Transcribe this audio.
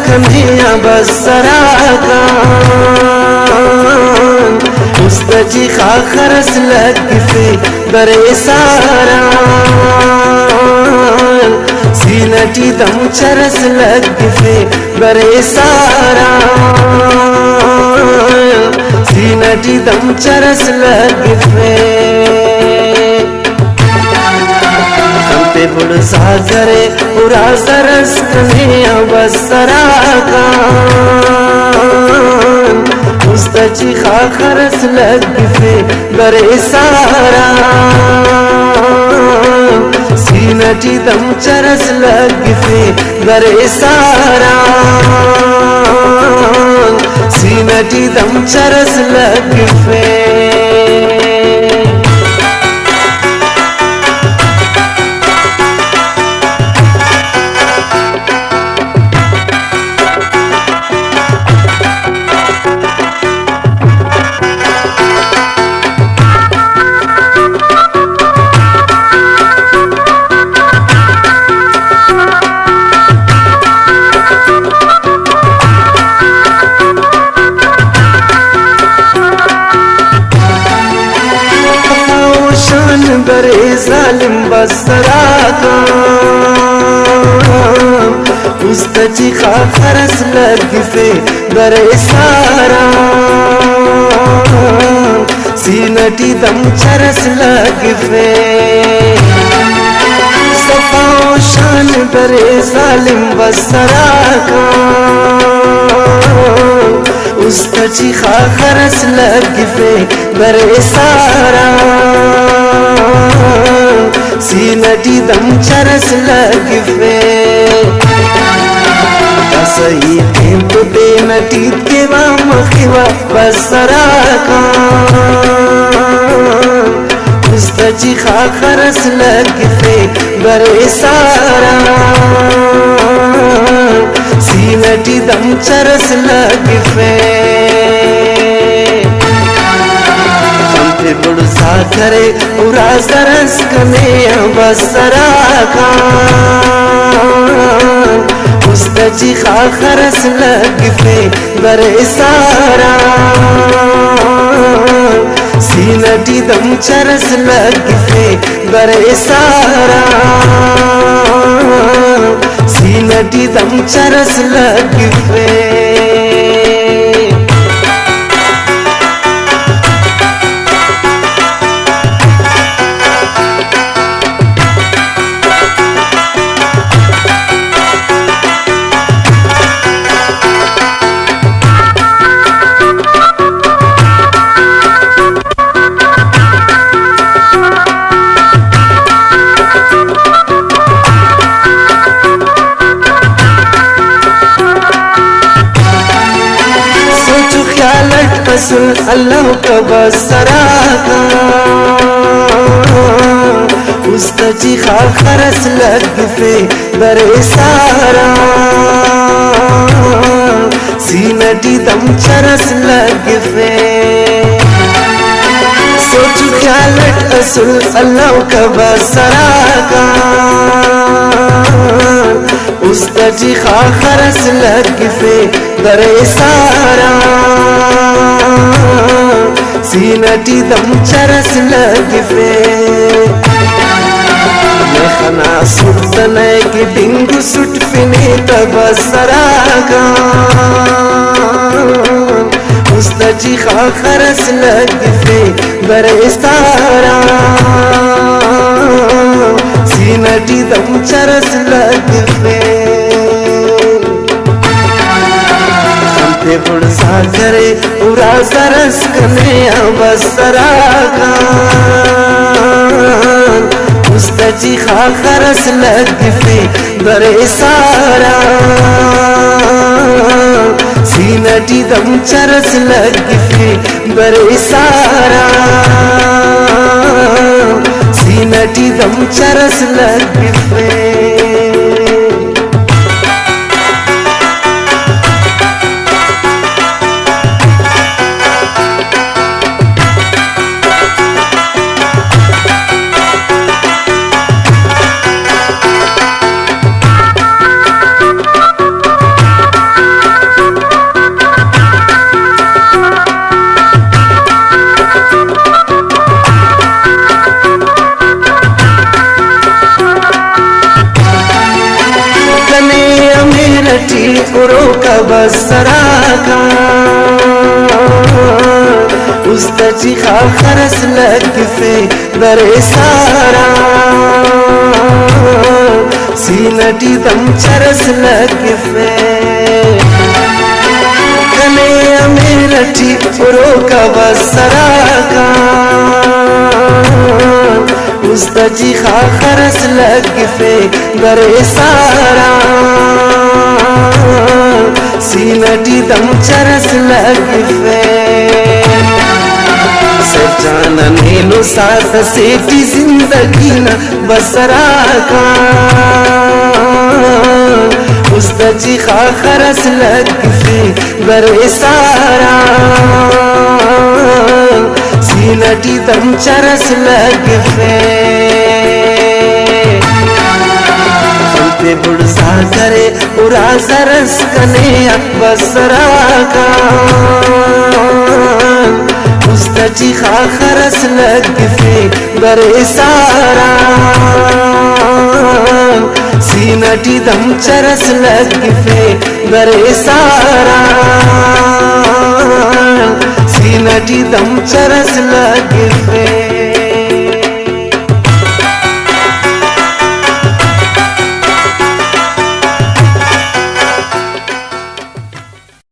कन्हैया बसरागान उस्तजी खाखरस लगिफे बरे सारान सीनटी दम चरस लगिफे बरे सारान सीनटी दम चरस लगिफे बुड़ सागरे पूरा सरस कन्हैया बसरागान उस्तजी खाखरस लगिफे बरे सारान सीनटी दम चरस लगिफे बरे सारान सीनटी दम चरस लगिफे बरे जालिम बसरागान उस्तजी खाखरस लगिफे बरे सारान सीनटी दम चरस लगिफे सफाओ शान बरे जालिम बसरागान उस्तजी खाखरस लगिफे बरे सारान सीनटी दम चरस लगिफे सही तो दे नटी केवा मखिवा बसरागान उस्तजी खाखरस लगिफे बरे सारान सीनटी दम चरस लगिफे बुड़ सागरे पूरा सरस कन्हैया बसरागान उस्तजी खाखरस लगिफे बरे सारान सीनटी दम चरस लगिफे बरे सारान सीनटी दम चरस लगिफे अल्लाह का बसरागान उस्तजी खाखरस लगिफे बरे सारान सीनटी दम चरस लगिफे सोच ख्यालट असुल अल्लाह का बसरागान उस्तजी खाखरस लगिफे बरे सारान सीनटी दम चरस लगिफे खना सुल्तने की डिंगु सुट फिने तबसरागान उस्तजी खाखरस लगिफे बरे सारान सीनटी दम चरस लगिफे बुड़ सागरे पूरा सरस कन्हैया बसरागान उस्तजी खाखरस लगिफे बरे सारान सीनटी दम चरस लगिफे बरे सारान सीनटी दम चरस लगिफे बसरा का उस्तची खरस लकफे दरे सारा सीनटी दम चरस लकफे कने अमेरठी रोका बसरा का उस्तची खरस लकफे दरे सारा सीनटी दम चरस लकफे सजाना नेनो साथ सेठी जिंदगी न बसरा का उस्तची खरस लकफे दरे सारा सीनटी दम चरस लकफे बुड़सा करे उरा सरस कने बसरा का उस्तची खरस लकफे दरे सारा सीनटी दम चरस लकफे दरे सारा सीनटी दम चरस लकफे।